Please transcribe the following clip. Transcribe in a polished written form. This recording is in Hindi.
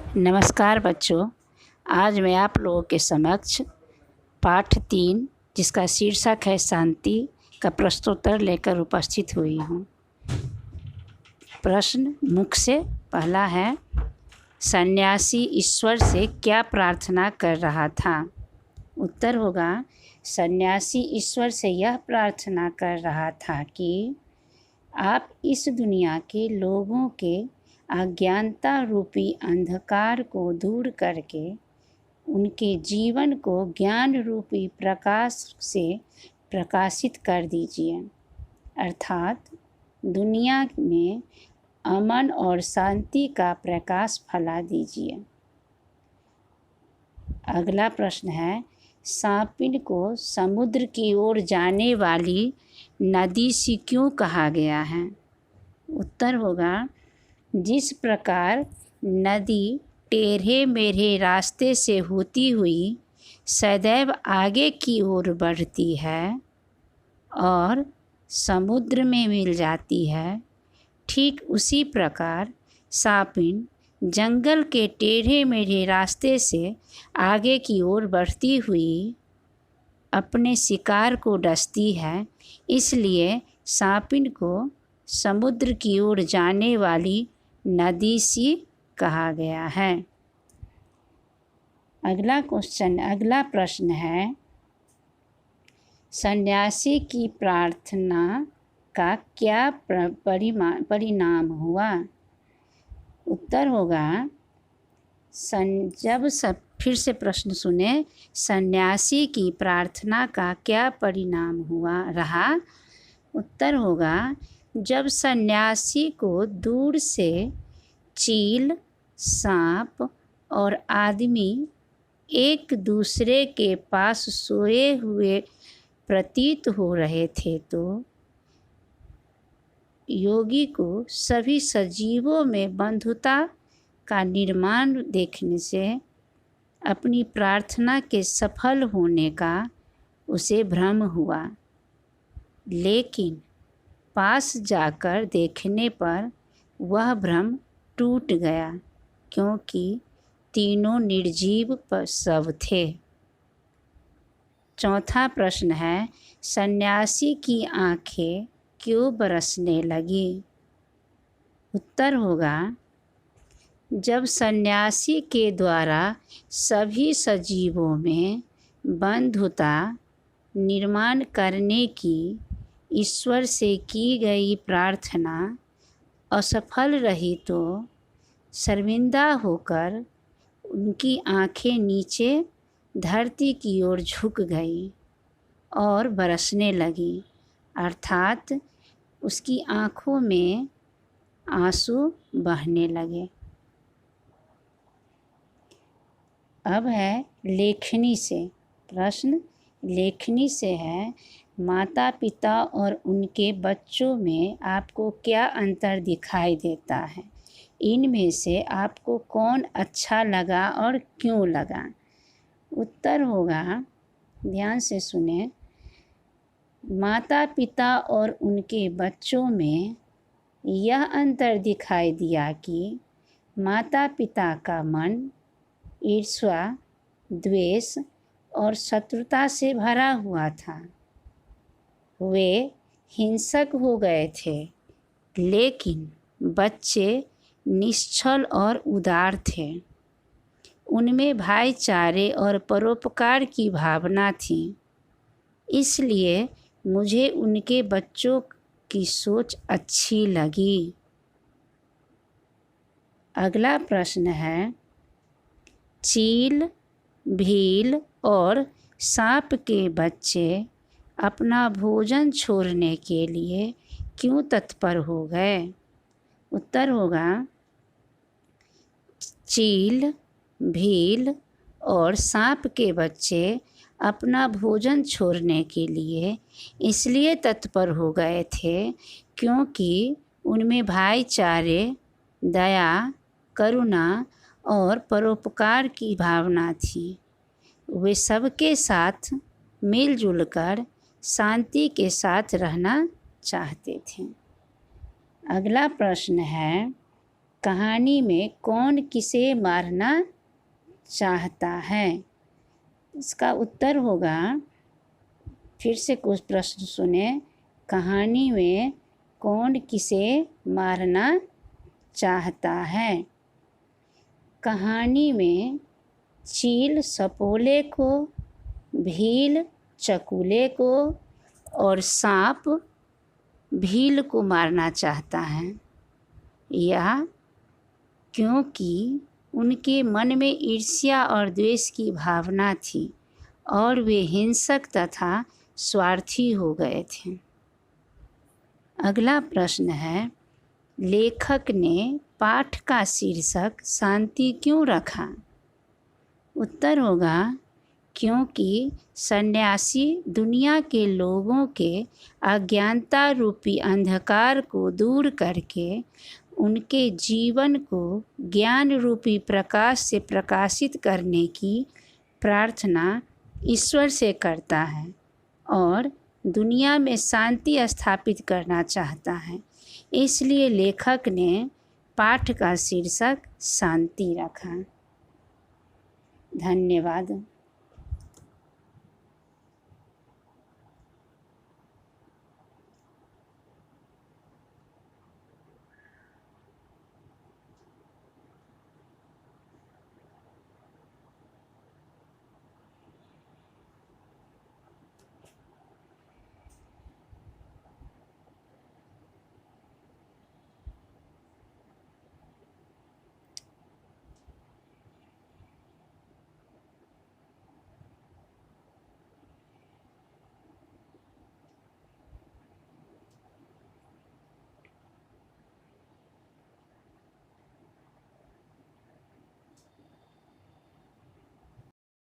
नमस्कार बच्चों। आज मैं आप लोगों के समक्ष पाठ 3 जिसका शीर्षक है शांति का प्रश्नोत्तर लेकर उपस्थित हुई हूँ। प्रश्न मुख्य से पहला है, सन्यासी ईश्वर से क्या प्रार्थना कर रहा था? उत्तर होगा, सन्यासी ईश्वर से यह प्रार्थना कर रहा था कि आप इस दुनिया के लोगों के अज्ञानता रूपी अंधकार को दूर करके उनके जीवन को ज्ञान रूपी प्रकाश से प्रकाशित कर दीजिए, अर्थात दुनिया में अमन और शांति का प्रकाश फैला दीजिए। अगला प्रश्न है, सापिन को समुद्र की ओर जाने वाली नदी सी क्यों कहा गया है? उत्तर होगा, जिस प्रकार नदी टेढ़े मेढ़े रास्ते से होती हुई सदैव आगे की ओर बढ़ती है और समुद्र में मिल जाती है, ठीक उसी प्रकार सापिन जंगल के टेढ़े मेढ़े रास्ते से आगे की ओर बढ़ती हुई अपने शिकार को डसती है। इसलिए सापिन को समुद्र की ओर जाने वाली नदी सी कहा गया है। अगला प्रश्न है, सन्यासी की प्रार्थना का क्या परिणाम हुआ? उत्तर होगा, फिर से प्रश्न सुने, सन्यासी की प्रार्थना का क्या परिणाम रहा? उत्तर होगा, जब सन्यासी को दूर से चील, सांप और आदमी एक दूसरे के पास सोए हुए प्रतीत हो रहे थे, तो योगी को सभी सजीवों में बंधुता का निर्माण देखने से अपनी प्रार्थना के सफल होने का उसे भ्रम हुआ। लेकिन पास जाकर देखने पर वह भ्रम टूट गया, क्योंकि तीनों निर्जीव शव थे। चौथा प्रश्न है, सन्यासी की आंखें क्यों बरसने लगी? उत्तर होगा, जब सन्यासी के द्वारा सभी सजीवों में बंधुता निर्माण करने की ईश्वर से की गई प्रार्थना असफल रही, तो शर्मिंदा होकर उनकी आंखें नीचे धरती की ओर झुक गई और बरसने लगी, अर्थात उसकी आँखों में आंसू बहने लगे। अब है लेखनी से प्रश्न। लेखनी से है, माता पिता और उनके बच्चों में आपको क्या अंतर दिखाई देता है? इनमें से आपको कौन अच्छा लगा और क्यों लगा? उत्तर होगा, ध्यान से सुने, माता पिता और उनके बच्चों में यह अंतर दिखाई दिया कि माता पिता का मन ईर्ष्या, द्वेष और शत्रुता से भरा हुआ था। वे हिंसक हो गए थे, लेकिन बच्चे निश्चल और उदार थे। उनमें भाईचारे और परोपकार की भावना थी। इसलिए मुझे उनके बच्चों की सोच अच्छी लगी। अगला प्रश्न है, चील, भील और सांप के बच्चे अपना भोजन छोड़ने के लिए क्यों तत्पर हो गए? उत्तर होगा, चील, भील और सांप के बच्चे अपना भोजन छोड़ने के लिए इसलिए तत्पर हो गए थे क्योंकि उनमें भाईचारे, दया, करुणा और परोपकार की भावना थी। वे सबके साथ मिलजुल कर शांति के साथ रहना चाहते थे। अगला प्रश्न है, कहानी में कौन किसे मारना चाहता है? इसका उत्तर होगा, फिर से कुछ प्रश्न सुने। कहानी में कौन किसे मारना चाहता है? कहानी में चील सपोले को, भील चकुले को और सांप भील को मारना चाहता है। यह क्योंकि उनके मन में ईर्ष्या और द्वेष की भावना थी और वे हिंसक तथा स्वार्थी हो गए थे। अगला प्रश्न है, लेखक ने पाठ का शीर्षक शांति क्यों रखा? उत्तर होगा, क्योंकि सन्यासी दुनिया के लोगों के अज्ञानता रूपी अंधकार को दूर करके उनके जीवन को ज्ञान रूपी प्रकाश से प्रकाशित करने की प्रार्थना ईश्वर से करता है और दुनिया में शांति स्थापित करना चाहता है। इसलिए लेखक ने पाठ का शीर्षक शांति रखा। धन्यवाद।